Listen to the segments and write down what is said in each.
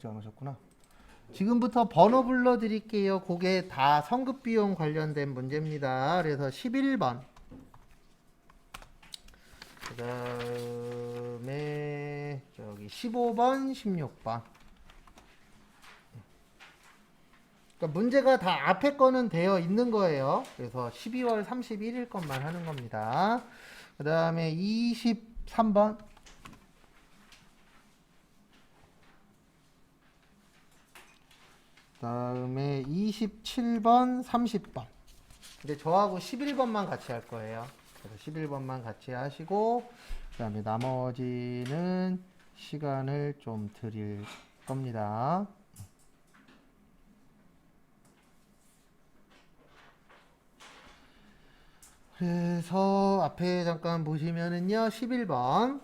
아직 안 오셨구나. 지금부터 번호 불러 드릴게요. 그게 다 성급 비용 관련된 문제입니다. 그래서 11번. 그다음에 저기 15번, 16번. 그러니까 문제가 다 앞에 거는 되어 있는 거예요. 그래서 12월 31일 것만 하는 겁니다. 그다음에 23번. 그다음에 27번, 30번. 근데 저하고 11번만 같이 할 거예요. 그래서 11번만 같이 하시고 그다음에 나머지는 시간을 좀 드릴 겁니다. 그래서 앞에 잠깐 보시면은요. 11번.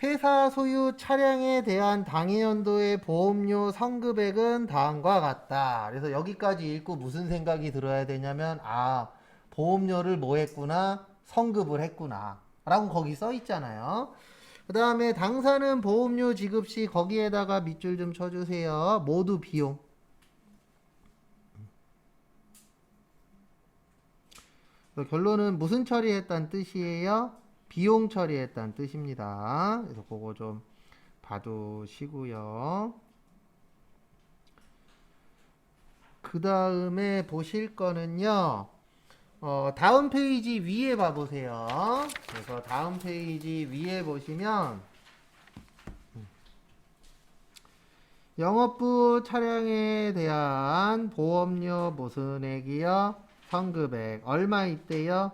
회사 소유 차량에 대한 당해연도의 보험료 선금액은 다음과 같다. 그래서 여기까지 읽고 무슨 생각이 들어야 되냐면 보험료를 뭐 했구나? 선급을 했구나. 라고 거기 써 있잖아요. 그 다음에 당사는 보험료 지급 시 거기에다가 밑줄 좀 쳐주세요. 모두 비용. 결론은 무슨 처리했다는 뜻이에요? 비용 처리했다는 뜻입니다. 그래서 그거 좀 봐두시고요. 그 다음에 보실 거는요. 다음 페이지 위에 봐보세요. 그래서 다음 페이지 위에 보시면 영업부 차량에 대한 보험료 무슨액이요? 선금액 얼마 있대요?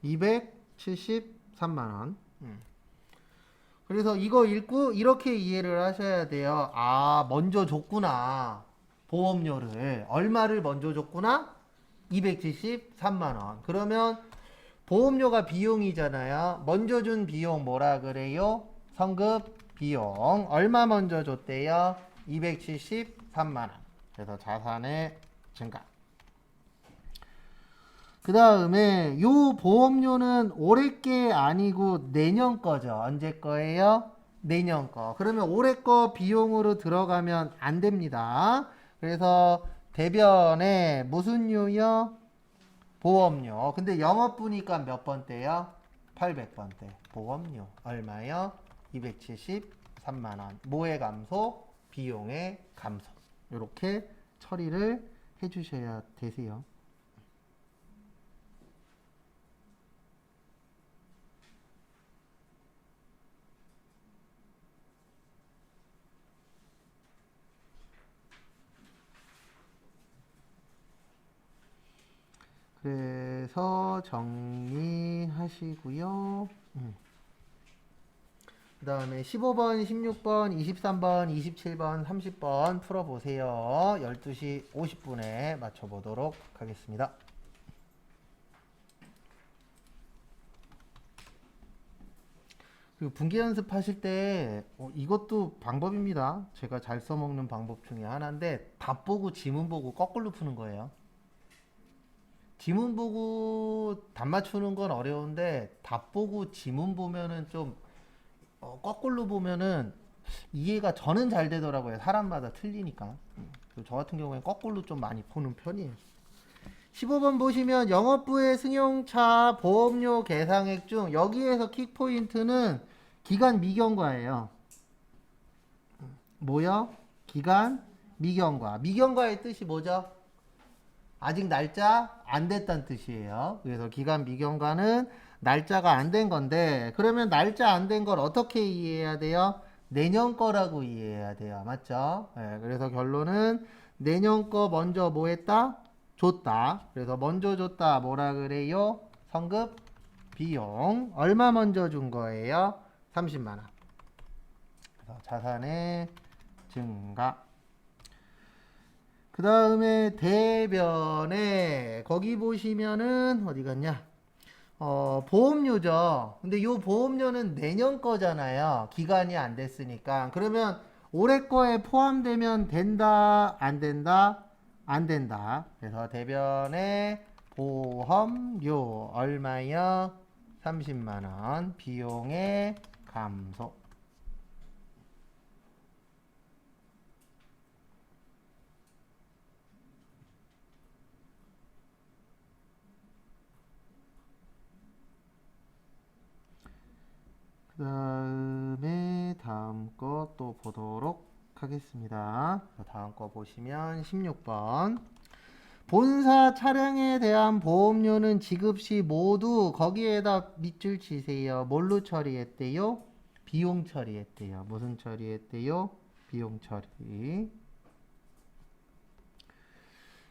273만원. 그래서 이거 읽고 이렇게 이해를 하셔야 돼요. 먼저 줬구나. 보험료를. 얼마를 먼저 줬구나? 273만원. 그러면 보험료가 비용이잖아요. 먼저 준 비용 뭐라 그래요? 선급 비용. 얼마 먼저 줬대요? 273만원. 그래서 자산의 증가. 그 다음에 요 보험료는 올해 게 아니고 내년 거죠. 언제 거예요? 내년 거. 그러면 올해 거 비용으로 들어가면 안 됩니다. 그래서 대변에 무슨 료요? 보험료. 근데 영업부니까 몇 번대요? 800번대. 보험료. 얼마요? 273만원. 뭐의 감소? 비용의 감소. 이렇게 처리를 해주셔야 되세요. 그래서 정리하시고요. 그 다음에 15번, 16번, 23번, 27번, 30번 풀어보세요. 12시 50분에 맞춰보도록 하겠습니다. 그리고 분기 연습하실 때 이것도 방법입니다. 제가 잘 써먹는 방법 중에 하나인데 답 보고 지문 보고 거꾸로 푸는 거예요. 지문 보고 답 맞추는 건 어려운데 답 보고 지문 보면은 좀 거꾸로 보면은 이해가 저는 잘 되더라고요. 사람마다 틀리니까. 저 같은 경우에 거꾸로 좀 많이 보는 편이에요. 15번 보시면 영업부의 승용차 보험료 계상액 중 여기에서 킥포인트는 기간 미경과예요. 뭐요? 기간 미경과. 미경과의 뜻이 뭐죠? 아직 날짜 안 됐다는 뜻이에요. 그래서 기간 미경과는 날짜가 안 된 건데 그러면 날짜 안 된 걸 어떻게 이해해야 돼요? 내년 거라고 이해해야 돼요. 맞죠? 네, 그래서 결론은 내년 거 먼저 뭐 했다? 줬다. 그래서 먼저 줬다 뭐라 그래요? 성급 비용. 얼마 먼저 준 거예요? 30만 원. 그래서 자산의 증가. 그 다음에 대변에 거기 보시면은 어디 갔냐? 보험료죠. 근데 요 보험료는 내년 거잖아요. 기간이 안 됐으니까. 그러면 올해 거에 포함되면 된다, 안 된다? 안 된다. 그래서 대변에 보험료 얼마요? 30만 원. 비용의 감소. 또 보도록 하겠습니다. 다음 거 보시면 16번. 본사 차량에 대한 보험료는 지급 시 모두 거기에다 밑줄 치세요. 뭘로 처리했대요? 비용 처리했대요. 무슨 처리했대요? 비용 처리.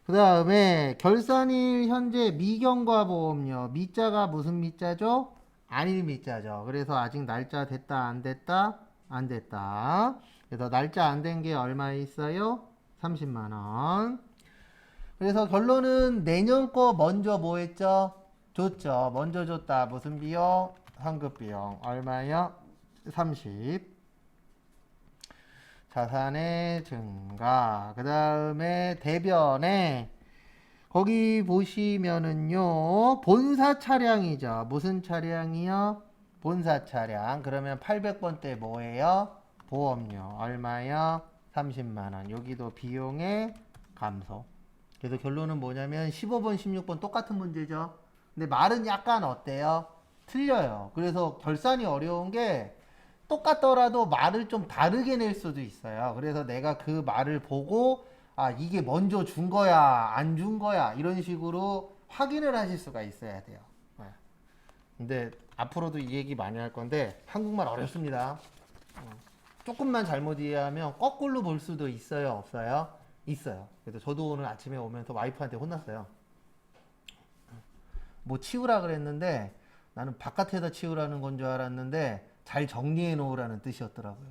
그 다음에 결산일 현재 미경과 보험료. 미자가 무슨 미자죠? 안일 미자죠. 그래서 아직 날짜 됐다 안 됐다? 안 됐다. 그래서 날짜 안 된 게 얼마에 있어요? 30만 원. 그래서 결론은 내년 거 먼저 뭐 했죠? 줬죠. 먼저 줬다. 무슨 비용? 환급 비용. 얼마요? 30. 자산의 증가. 그 다음에 대변에 거기 보시면은요. 본사 차량이죠. 무슨 차량이요? 본사 차량. 그러면 800번대 뭐예요? 보험료. 얼마요? 30만원. 여기도 비용의 감소. 그래서 결론은 뭐냐면 15번, 16번 똑같은 문제죠. 근데 말은 약간 어때요? 틀려요. 그래서 결산이 어려운 게 똑같더라도 말을 좀 다르게 낼 수도 있어요. 그래서 내가 그 말을 보고 아 이게 먼저 준 거야 안 준 거야 이런 식으로 확인을 하실 수가 있어야 돼요. 네. 근데 앞으로도 이 얘기 많이 할 건데 한국말 어렵습니다. 조금만 잘못 이해하면 거꾸로 볼 수도 있어요 없어요? 있어요. 그래서 저도 오늘 아침에 오면서 와이프한테 혼났어요. 뭐 치우라 그랬는데 나는 바깥에다 치우라는 건 줄 알았는데 잘 정리해 놓으라는 뜻이었더라고요.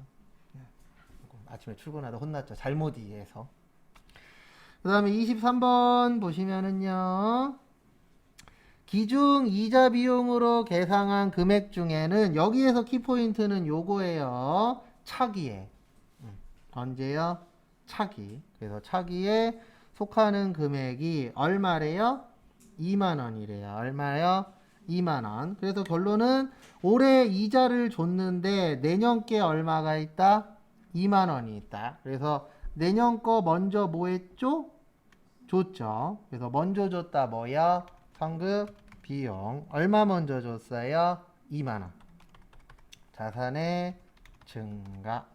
아침에 출근하다 혼났죠. 잘못 이해해서. 그 다음에 23번 보시면은요. 기중 이자 비용으로 계상한 금액 중에는 여기에서 키포인트는 요거예요. 차기에. 언제요? 차기. 그래서 차기에 속하는 금액이 얼마래요? 2만원이래요. 얼마요? 2만원. 그래서 결론은 올해 이자를 줬는데 내년 게 얼마가 있다? 2만원이 있다. 그래서 내년 거 먼저 뭐 했죠? 줬죠. 그래서 먼저 줬다 뭐야? 환급 비용. 얼마 먼저 줬어요? 2만원. 자산의 증가.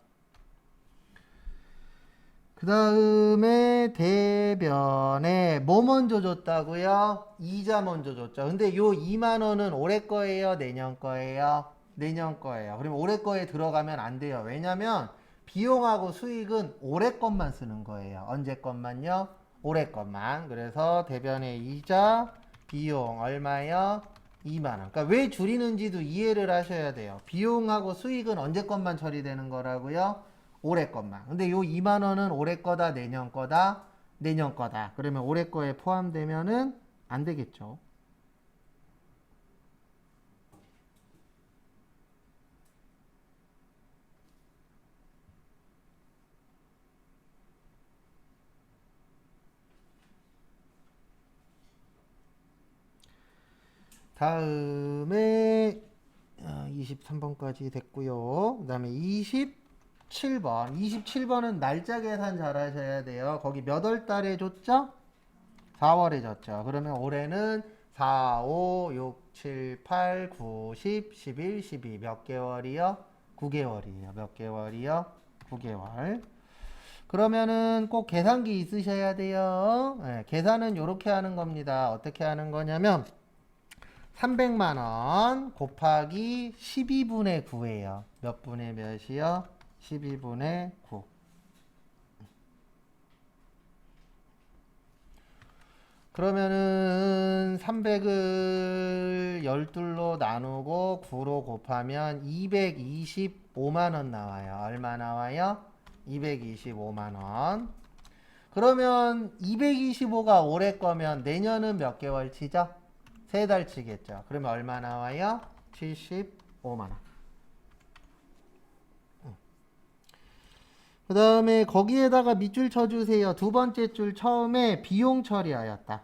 그 다음에 대변에 뭐 먼저 줬다고요? 이자 먼저 줬죠. 근데 요 2만원은 올해 거예요? 내년 거예요? 내년 거예요. 그러면 올해 거에 들어가면 안 돼요. 왜냐면 비용하고 수익은 올해 것만 쓰는 거예요. 언제 것만요? 올해 것만. 그래서 대변의 이자 비용 얼마요? 2만원. 그러니까 왜 줄이는지도 이해를 하셔야 돼요. 비용하고 수익은 언제 것만 처리되는 거라고요? 올해 것만. 근데 요 2만원은 올해 거다, 내년 거다, 내년 거다. 그러면 올해 거에 포함되면은 안 되겠죠. 다음에 23번까지 됐고요. 그 다음에 27번. 27번은 날짜 계산 잘 하셔야 돼요. 거기 몇 월 달에 줬죠? 4월에 줬죠. 그러면 올해는 4, 5, 6, 7, 8, 9, 10, 11, 12. 몇 개월이요? 9개월이에요. 몇 개월이요? 9개월. 그러면은 꼭 계산기 있으셔야 돼요. 네, 계산은 이렇게 하는 겁니다. 어떻게 하는 거냐면 300만원 곱하기 12분의 9예요. 몇 분의 몇이요? 12분의 9. 그러면은 300을 12로 나누고 9로 곱하면 225만원 나와요. 얼마 나와요? 225만원. 그러면 225가 올해 거면 내년은 몇 개월 치죠? 3달 치겠죠. 그러면 얼마 나와요? 75만원. 그 다음에 거기에다가 밑줄 쳐주세요. 두 번째 줄 처음에 비용 처리하였다.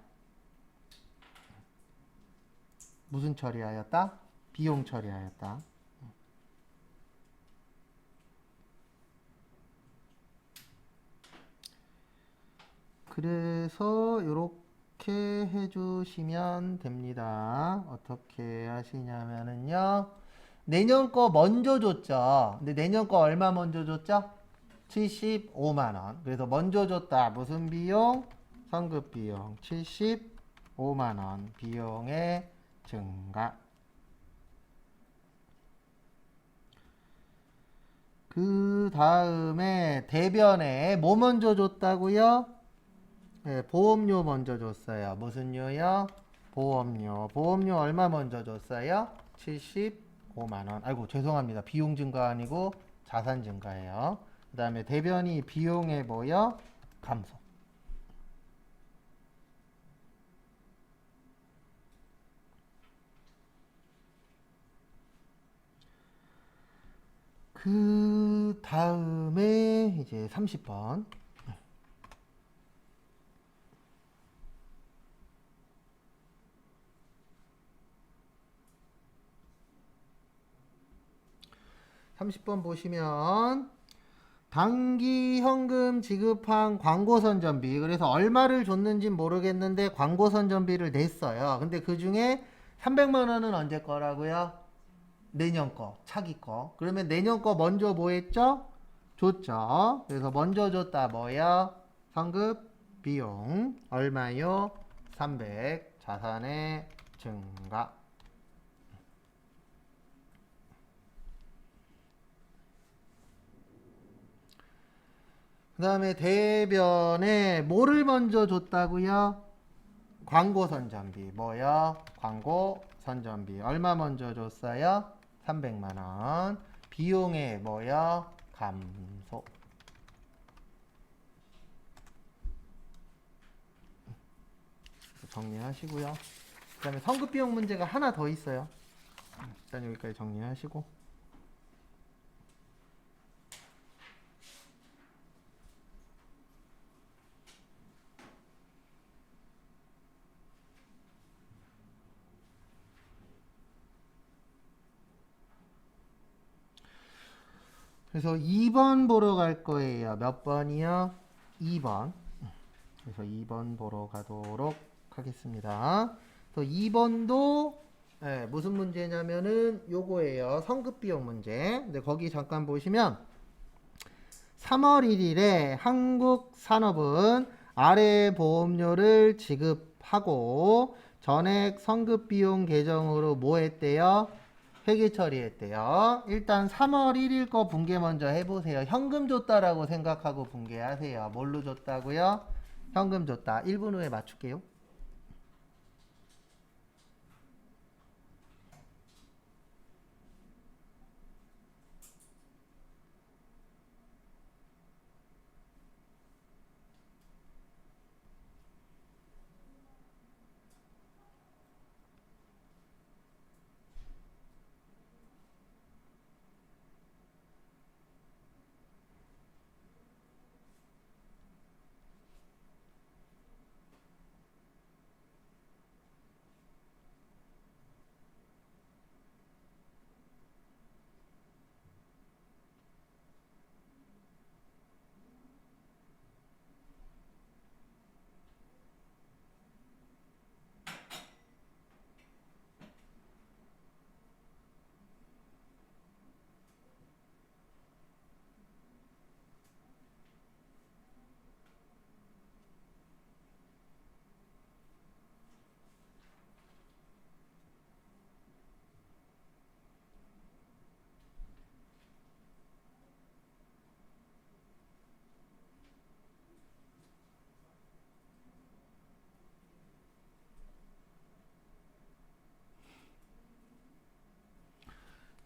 무슨 처리하였다? 비용 처리하였다. 그래서 이렇게 해주시면 됩니다. 어떻게 하시냐면은요. 내년 거 먼저 줬죠. 근데 내년 거 얼마 먼저 줬죠? 75만 원. 그래서 먼저 줬다. 무슨 비용? 성급 비용. 75만 원 비용의 증가. 그 다음에 대변에 뭐 먼저 줬다고요? 네, 보험료 먼저 줬어요. 무슨 료요? 보험료. 보험료 얼마 먼저 줬어요? 75만 원. 아이고 죄송합니다. 비용 증가 아니고 자산 증가예요. 그 다음에 대변이 비용에 뭐요? 감소. 그 다음에 이제 30번. 30번 보시면 단기 현금 지급한 광고 선전비. 그래서 얼마를 줬는지 모르겠는데 광고 선전비를 냈어요. 근데 그 중에 300만 원은 언제 거라고요? 내년 거, 차기 거. 그러면 내년 거 먼저 뭐 했죠? 줬죠. 그래서 먼저 줬다 뭐야? 성급 비용. 얼마요? 300. 자산의 증가. 그 다음에 대변에 뭐를 먼저 줬다고요? 광고 선전비. 뭐요? 광고 선전비. 얼마 먼저 줬어요? 300만 원. 비용에 뭐요? 감소. 정리하시고요. 그 다음에 성급비용 문제가 하나 더 있어요. 일단 여기까지 정리하시고. 그래서 2번 보러 갈 거예요. 몇 번이요? 2번. 그래서 2번 보러 가도록 하겠습니다. 그래서 2번도 무슨 문제냐면은 요거예요. 성급비용 문제. 근데 거기 잠깐 보시면 3월 1일에 한국산업은 아래 보험료를 지급하고 전액 성급비용 계정으로 뭐 했대요? 회계 처리했대요. 일단 3월 1일 거 분계 먼저 해보세요. 현금 줬다라고 생각하고 분계하세요. 뭘로 줬다고요? 현금 줬다. 1분 후에 맞출게요.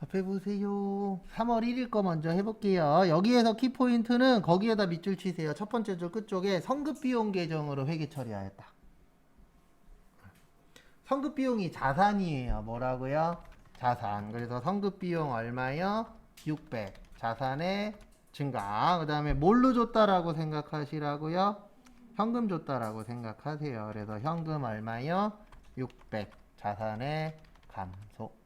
앞에 보세요. 3월 1일 거 먼저 해볼게요. 여기에서 키포인트는 거기에다 밑줄 치세요. 첫 번째 줄 끝쪽에 성급비용 계정으로 회계 처리하였다. 성급비용이 자산이에요. 뭐라고요? 자산. 그래서 성급비용 얼마요? 600. 자산의 증가. 그 다음에 뭘로 줬다라고 생각하시라고요? 현금 줬다라고 생각하세요. 그래서 현금 얼마요? 600. 자산의 감소.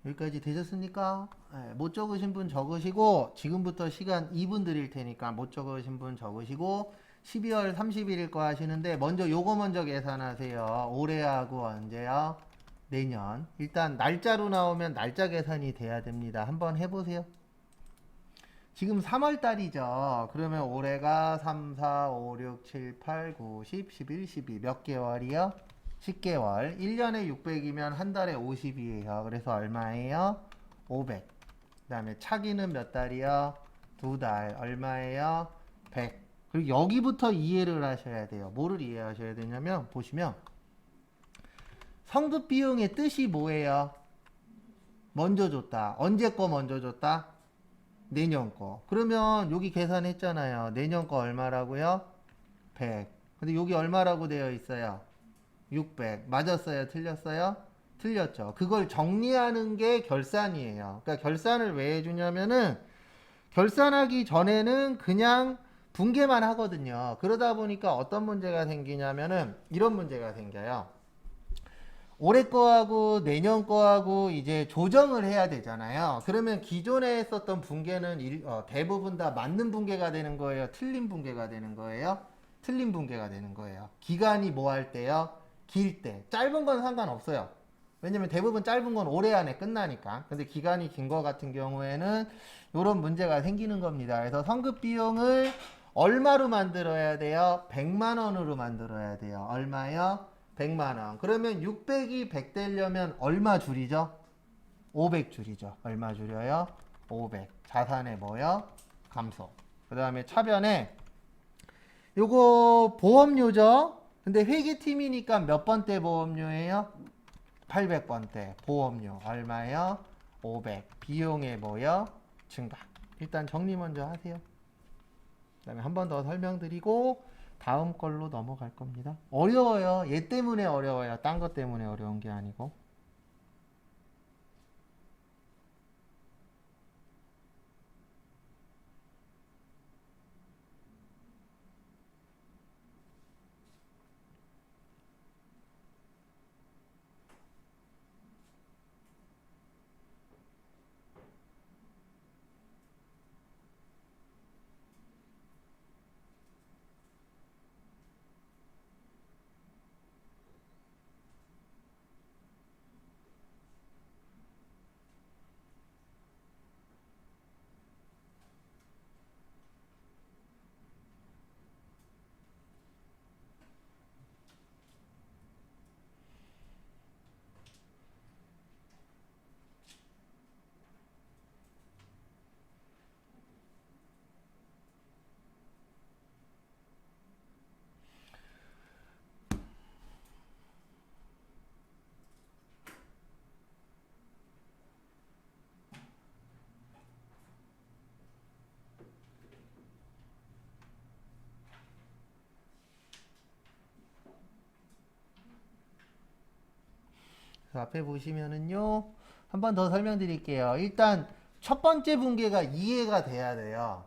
여기까지 되셨습니까? 네, 못 적으신 분 적으시고 지금부터 시간 2분 드릴 테니까 못 적으신 분 적으시고 12월 31일 거 하시는데 먼저 요거 먼저 계산하세요. 올해하고 언제요? 내년. 일단 날짜로 나오면 날짜 계산이 돼야 됩니다. 한번 해보세요. 지금 3월 달이죠. 그러면 올해가 3, 4, 5, 6, 7, 8, 9, 10, 11, 12 몇 개월이요? 10개월. 1년에 600이면 한 달에 50이에요. 그래서 얼마예요? 500. 그 다음에 차기는 몇 달이요? 2달. 얼마예요? 100. 그리고 여기부터 이해를 하셔야 돼요. 뭐를 이해하셔야 되냐면 보시면 성급 비용의 뜻이 뭐예요? 먼저 줬다. 언제 거 먼저 줬다? 내년 거. 그러면 여기 계산했잖아요. 내년 거 얼마라고요? 100. 근데 여기 얼마라고 되어 있어요? 600. 맞았어요? 틀렸어요? 틀렸죠. 그걸 정리하는 게 결산이에요. 그러니까 결산을 왜 해주냐면은 결산하기 전에는 그냥 분개만 하거든요. 그러다 보니까 어떤 문제가 생기냐면은 이런 문제가 생겨요. 올해 거하고 내년 거하고 이제 조정을 해야 되잖아요. 그러면 기존에 했었던 분개는 대부분 다 맞는 분개가 되는 거예요? 틀린 분개가 되는 거예요? 틀린 분개가 되는 거예요. 기간이 뭐 할 때요? 길 때. 짧은 건 상관없어요. 왜냐면 대부분 짧은 건 올해 안에 끝나니까. 근데 기간이 긴 거 같은 경우에는 이런 문제가 생기는 겁니다. 그래서 성급 비용을 얼마로 만들어야 돼요? 100만 원으로 만들어야 돼요. 얼마요? 100만 원. 그러면 600이 100 되려면 얼마 줄이죠? 500 줄이죠. 얼마 줄여요? 500. 자산에 뭐요? 감소. 그 다음에 차변에 요거 보험료죠? 근데 회계팀이니까 몇 번대 보험료예요? 800번대. 보험료 얼마요? 500. 비용에 뭐요? 증가. 일단 정리 먼저 하세요. 그 다음에 한 번 더 설명드리고 다음 걸로 넘어갈 겁니다. 어려워요. 얘 때문에 어려워요. 딴 것 때문에 어려운 게 아니고. 그래서 앞에 보시면은요. 한 번 더 설명드릴게요. 일단 첫 번째 분계가 이해가 돼야 돼요.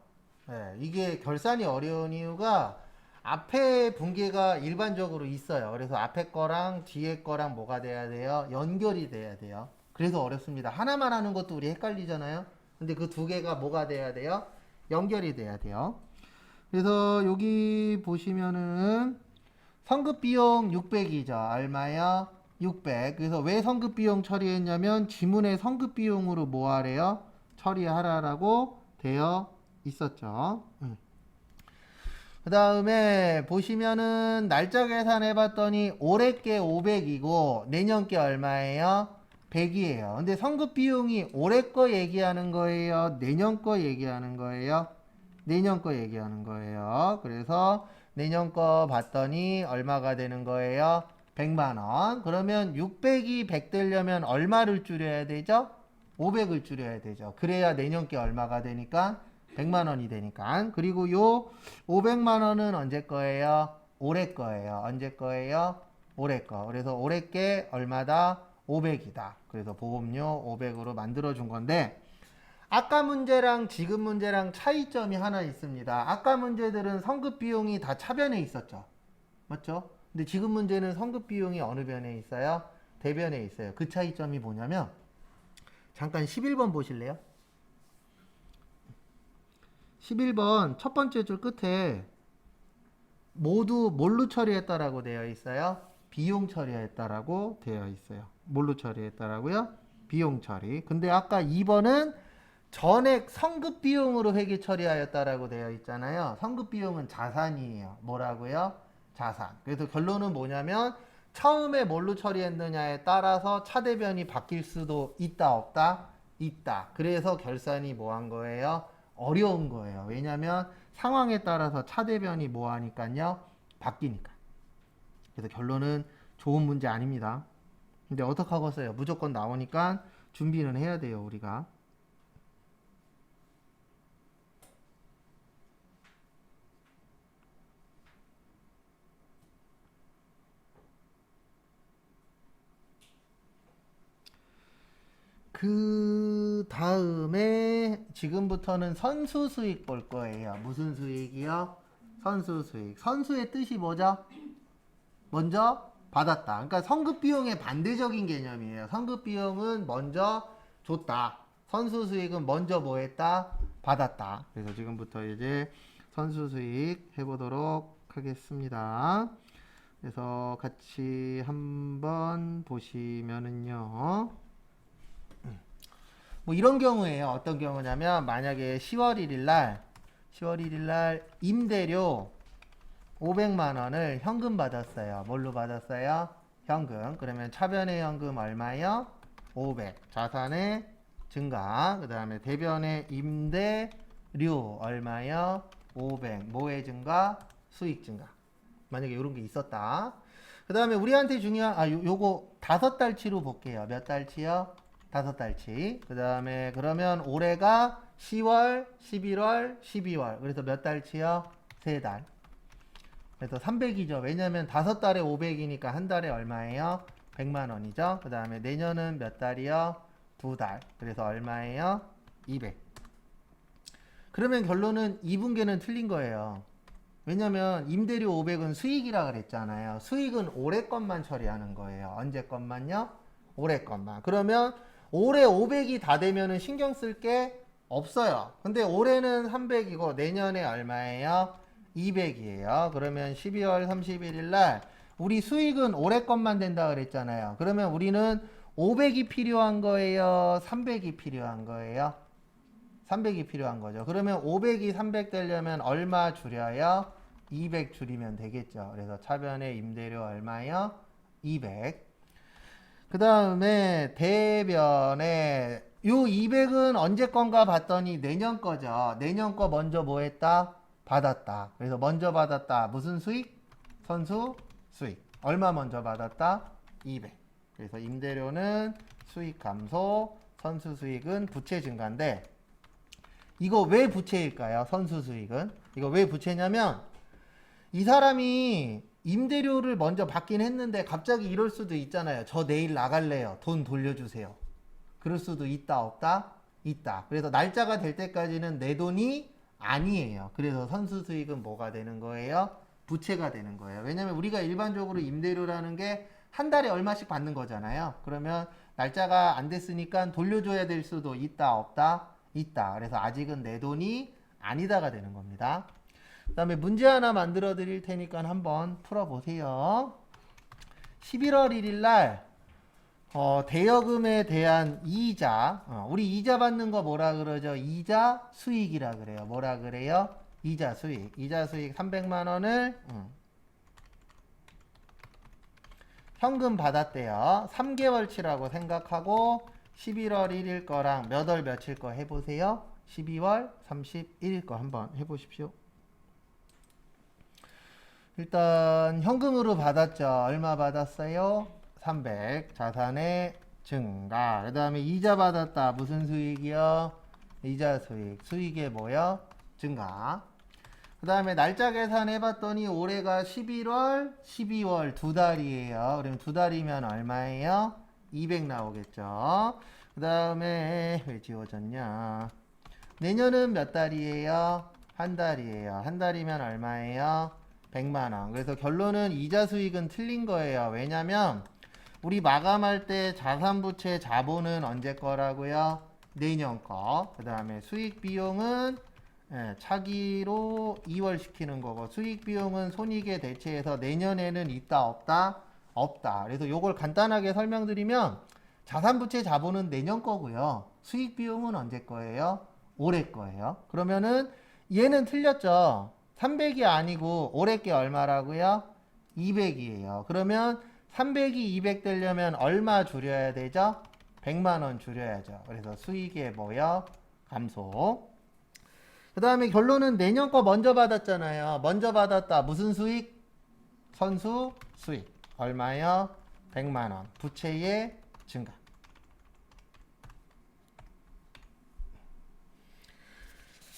네, 이게 결산이 어려운 이유가 앞에 분계가 일반적으로 있어요. 그래서 앞에 거랑 뒤에 거랑 뭐가 돼야 돼요? 연결이 돼야 돼요. 그래서 어렵습니다. 하나만 하는 것도 우리 헷갈리잖아요. 근데 그 두 개가 뭐가 돼야 돼요? 연결이 돼야 돼요. 그래서 여기 보시면은 성급 비용 600이죠. 얼마요? 600. 그래서 왜 성급 비용 처리했냐면 지문에 성급 비용으로 뭐 하래요? 처리하라라고 되어 있었죠. 그 다음에 보시면은 날짜 계산해 봤더니 올해 게 500이고 내년 게 얼마예요? 100이에요. 근데 성급 비용이 올해 거 얘기하는 거예요? 내년 거 얘기하는 거예요? 내년 거 얘기하는 거예요. 그래서 내년 거 봤더니 얼마가 되는 거예요? 100만 원. 그러면 600이 100 되려면 얼마를 줄여야 되죠? 500을 줄여야 되죠. 그래야 내년 게 얼마가 되니까 100만 원이 되니까. 그리고 요 500만 원은 언제 거예요? 올해 거예요. 언제 거예요? 올해 거. 그래서 올해 게 얼마다? 500이다. 그래서 보험료 500으로 만들어 준 건데 아까 문제랑 지금 문제랑 차이점이 하나 있습니다. 아까 문제들은 성급 비용이 다 차변에 있었죠. 맞죠? 근데 지금 문제는 성급 비용이 어느 변에 있어요? 대변에 있어요. 그 차이점이 뭐냐면 잠깐 11번 보실래요? 11번 첫 번째 줄 끝에 모두 뭘로 처리했다라고 되어 있어요? 비용 처리했다라고 되어 있어요. 뭘로 처리했다라고요? 비용 처리. 근데 아까 2번은 전액 성급 비용으로 회계 처리하였다라고 되어 있잖아요. 성급 비용은 자산이에요. 뭐라고요? 자산. 그래서 결론은 뭐냐면 처음에 뭘로 처리했느냐에 따라서 차대변이 바뀔 수도 있다 없다? 있다. 그래서 결산이 뭐 한 거예요? 어려운 거예요. 왜냐면 상황에 따라서 차대변이 뭐 하니까요? 바뀌니까. 그래서 결론은 좋은 문제 아닙니다. 근데 어떡하겠어요? 무조건 나오니까 준비는 해야 돼요, 우리가. 그 다음에 지금부터는 선수 수익 볼 거예요. 무슨 수익이요? 선수 수익. 선수의 뜻이 뭐죠? 먼저 받았다. 그러니까 성급 비용의 반대적인 개념이에요. 성급 비용은 먼저 줬다. 선수 수익은 먼저 뭐 했다? 받았다. 그래서 지금부터 이제 선수 수익 해보도록 하겠습니다. 그래서 같이 한번 보시면은요. 뭐 이런 경우에요. 어떤 경우냐면 만약에 10월 1일 날 임대료 500만 원을 현금 받았어요. 뭘로 받았어요? 현금. 그러면 차변의 현금 얼마요? 500. 자산의 증가. 그 다음에 대변의 임대료 얼마요? 500. 뭐의 증가? 수익 증가. 만약에 이런 게 있었다. 그 다음에 우리한테 중요한 요거 5달치로 볼게요. 몇 달치요? 5달치. 그 다음에 그러면 올해가 10월, 11월, 12월. 그래서 몇 달치요? 3달. 그래서 300이죠. 왜냐면 5달에 500이니까 한 달에 얼마예요? 100만 원이죠. 그 다음에 내년은 몇 달이요? 2달. 그래서 얼마예요? 200. 그러면 결론은 2분계는 틀린 거예요. 왜냐면 임대료 500은 수익이라 그랬잖아요. 수익은 올해 것만 처리하는 거예요. 언제 것만요? 올해 것만. 그러면 올해 500이 다 되면은 신경 쓸 게 없어요. 근데 올해는 300이고 내년에 얼마예요? 200이에요. 그러면 12월 31일 날 우리 수익은 올해 것만 된다 그랬잖아요. 그러면 우리는 500이 필요한 거예요? 300이 필요한 거예요? 300이 필요한 거죠. 그러면 500이 300 되려면 얼마 줄여요? 200 줄이면 되겠죠. 그래서 차변의 임대료 얼마요? 200. 그 다음에 대변에 요 200은 언제 건가 봤더니 내년 거죠. 내년 거 먼저 뭐 했다? 받았다. 그래서 먼저 받았다. 무슨 수익? 선수 수익. 얼마 먼저 받았다? 200. 그래서 임대료는 수익 감소, 선수 수익은 부채 증가인데 이거 왜 부채일까요? 선수 수익은? 이거 왜 부채냐면 이 사람이 임대료를 먼저 받긴 했는데 갑자기 이럴 수도 있잖아요. 저 내일 나갈래요. 돈 돌려주세요. 그럴 수도 있다 없다? 있다. 그래서 날짜가 될 때까지는 내 돈이 아니에요. 그래서 선수 수익은 뭐가 되는 거예요? 부채가 되는 거예요. 왜냐면 우리가 일반적으로 임대료라는 게 한 달에 얼마씩 받는 거잖아요. 그러면 날짜가 안 됐으니까 돌려줘야 될 수도 있다 없다? 있다. 그래서 아직은 내 돈이 아니다가 되는 겁니다. 그 다음에 문제 하나 만들어 드릴 테니까 한번 풀어보세요. 11월 1일 날 대여금에 대한 이자, 우리 이자 받는 거 뭐라 그러죠? 이자 수익이라 그래요. 뭐라 그래요? 이자 수익. 이자 수익 300만 원을 현금 받았대요. 3개월치라고 생각하고 11월 1일 거랑 몇 월 며칠 거 해보세요. 12월 31일 거 한번 해보십시오. 일단 현금으로 받았죠. 얼마 받았어요? 300. 자산의 증가. 그 다음에 이자 받았다. 무슨 수익이요? 이자 수익. 수익의 뭐요? 증가. 그 다음에 날짜 계산해봤더니 올해가 11월, 12월 2달이에요. 그럼 2달이면 얼마예요? 200 나오겠죠. 그 다음에 왜 지워졌냐? 내년은 몇 달이에요? 한 달이에요. 한 달이면 얼마예요? 100만 원. 그래서 결론은 이자 수익은 틀린 거예요. 왜냐면 우리 마감할 때 자산부채 자본은 언제 거라고요? 내년 거. 그 다음에 수익 비용은 차기로 2월 시키는 거고, 수익 비용은 손익에 대체해서 내년에는 있다 없다? 없다. 그래서 요걸 간단하게 설명드리면 자산부채 자본은 내년 거고요. 수익 비용은 언제 거예요? 올해 거예요. 그러면은 얘는 틀렸죠. 300이 아니고 올해 게 얼마라고요? 200이에요. 그러면 300이 200 되려면 얼마 줄여야 되죠? 100만 원 줄여야죠. 그래서 수익의 뭐요? 감소. 그 다음에 결론은 내년 거 먼저 받았잖아요. 먼저 받았다. 무슨 수익? 선수 수익. 얼마요? 100만 원. 부채의 증가.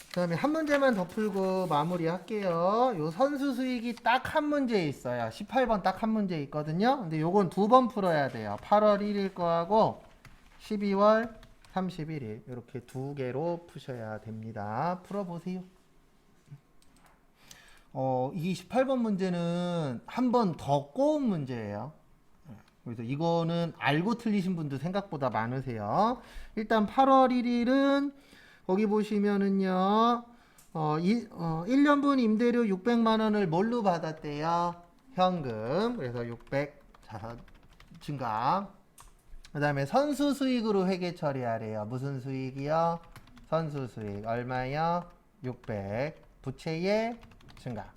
그 다음에 한 문제만 더 풀고 마무리 할게요. 요 선수 수익이 딱 한 문제 있어요. 18번 딱 한 문제 있거든요. 근데 요건 두 번 풀어야 돼요. 8월 1일 거하고 12월 31일 이렇게 두 개로 푸셔야 됩니다. 풀어보세요. 이 18번 문제는 한 번 더 꼬은 문제예요. 그래서 이거는 알고 틀리신 분도 생각보다 많으세요. 일단 8월 1일은 거기 보시면은요, 1년분 임대료 600만 원을 뭘로 받았대요? 현금. 그래서 600 자산 증가. 그 다음에 선수 수익으로 회계 처리하래요. 무슨 수익이요? 선수 수익. 얼마요? 600. 부채의 증가.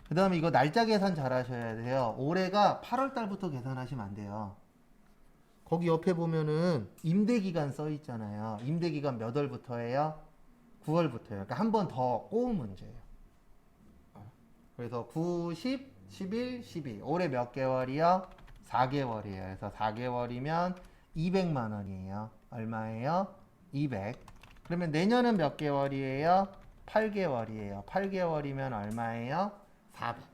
그 다음에 이거 날짜 계산 잘 하셔야 돼요. 올해가 8월 달부터 계산하시면 안 돼요. 거기 옆에 보면은 임대기간 써 있잖아요. 임대기간 몇 월부터예요? 9월부터예요. 그러니까 한 번 더 꼬운 문제예요. 그래서 9, 10, 11, 12. 올해 몇 개월이요? 4개월이에요. 그래서 4개월이면 200만 원이에요. 얼마예요? 200. 그러면 내년은 몇 개월이에요? 8개월이에요. 8개월이면 얼마예요? 400.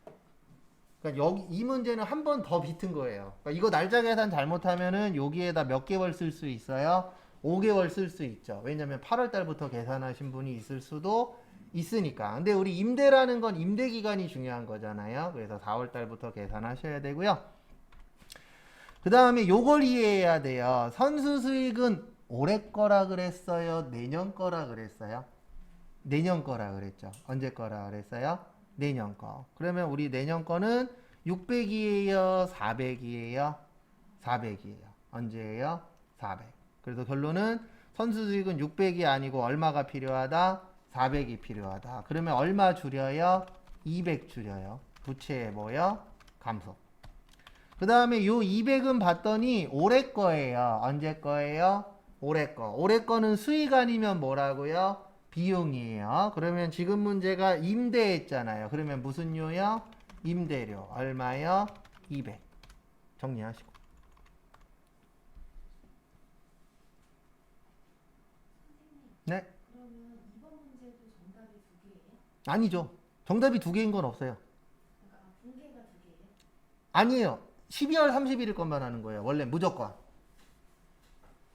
그러니까 여기 이 문제는 한 번 더 비튼 거예요. 그러니까 이거 날짜 계산 잘못하면은 여기에다 몇 개월 쓸 수 있어요? 5개월 쓸 수 있죠. 왜냐면 8월 달부터 계산하신 분이 있을 수도 있으니까. 근데 우리 임대라는 건 임대 기간이 중요한 거잖아요. 그래서 4월 달부터 계산하셔야 되고요. 그 다음에 요걸 이해해야 돼요. 선수 수익은 올해 거라 그랬어요? 내년 거라 그랬어요? 내년 거라 그랬죠. 언제 거라 그랬어요? 내년 거. 그러면 우리 내년 거는 600이에요? 400이에요? 400이에요. 언제예요? 400. 그래서 결론은 선수 수익은 600이 아니고 얼마가 필요하다? 400이 필요하다. 그러면 얼마 줄여요? 200 줄여요. 부채에 뭐요? 감소. 그 다음에 요 200은 봤더니 올해 거예요. 언제 거예요? 올해 거. 올해 거는 수익 아니면 뭐라고요? 비용이에요. 그러면 지금 문제가 임대했잖아요. 그러면 무슨 요요? 임대료. 얼마요? 200. 정리하시고. 네? 그러면 이번 문제도 정답이 두 개예요? 아니죠. 정답이 두 개인 건 없어요. 그러니까 분개가 두 개예요? 아니에요. 12월 31일 것만 하는 거예요. 원래 무조건.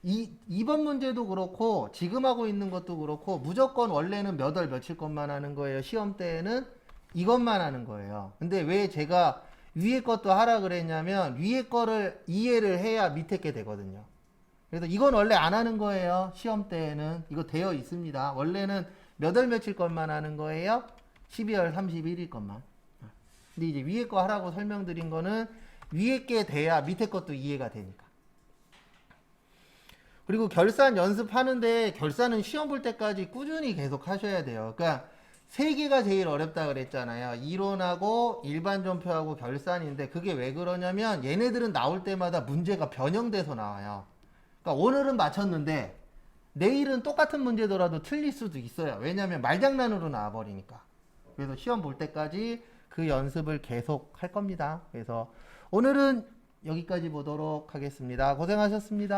이번 문제도 그렇고 지금 하고 있는 것도 그렇고 무조건 원래는 몇 월 며칠 것만 하는 거예요. 시험 때에는 이것만 하는 거예요. 근데 왜 제가 위에 것도 하라 그랬냐면 위에 거를 이해를 해야 밑에 게 되거든요. 그래서 이건 원래 안 하는 거예요. 시험 때에는 이거 되어 있습니다. 원래는 몇 월 며칠 것만 하는 거예요. 12월 31일 것만. 근데 이제 위에 거 하라고 설명드린 거는 위에 게 돼야 밑에 것도 이해가 되니까. 그리고 결산 연습하는데 결산은 시험 볼 때까지 꾸준히 계속 하셔야 돼요. 그러니까 세 개가 제일 어렵다 그랬잖아요. 이론하고 일반 전표하고 결산인데 그게 왜 그러냐면 얘네들은 나올 때마다 문제가 변형돼서 나와요. 그러니까 오늘은 맞췄는데 내일은 똑같은 문제더라도 틀릴 수도 있어요. 왜냐하면 말장난으로 나와버리니까. 그래서 시험 볼 때까지 그 연습을 계속 할 겁니다. 그래서 오늘은 여기까지 보도록 하겠습니다. 고생하셨습니다.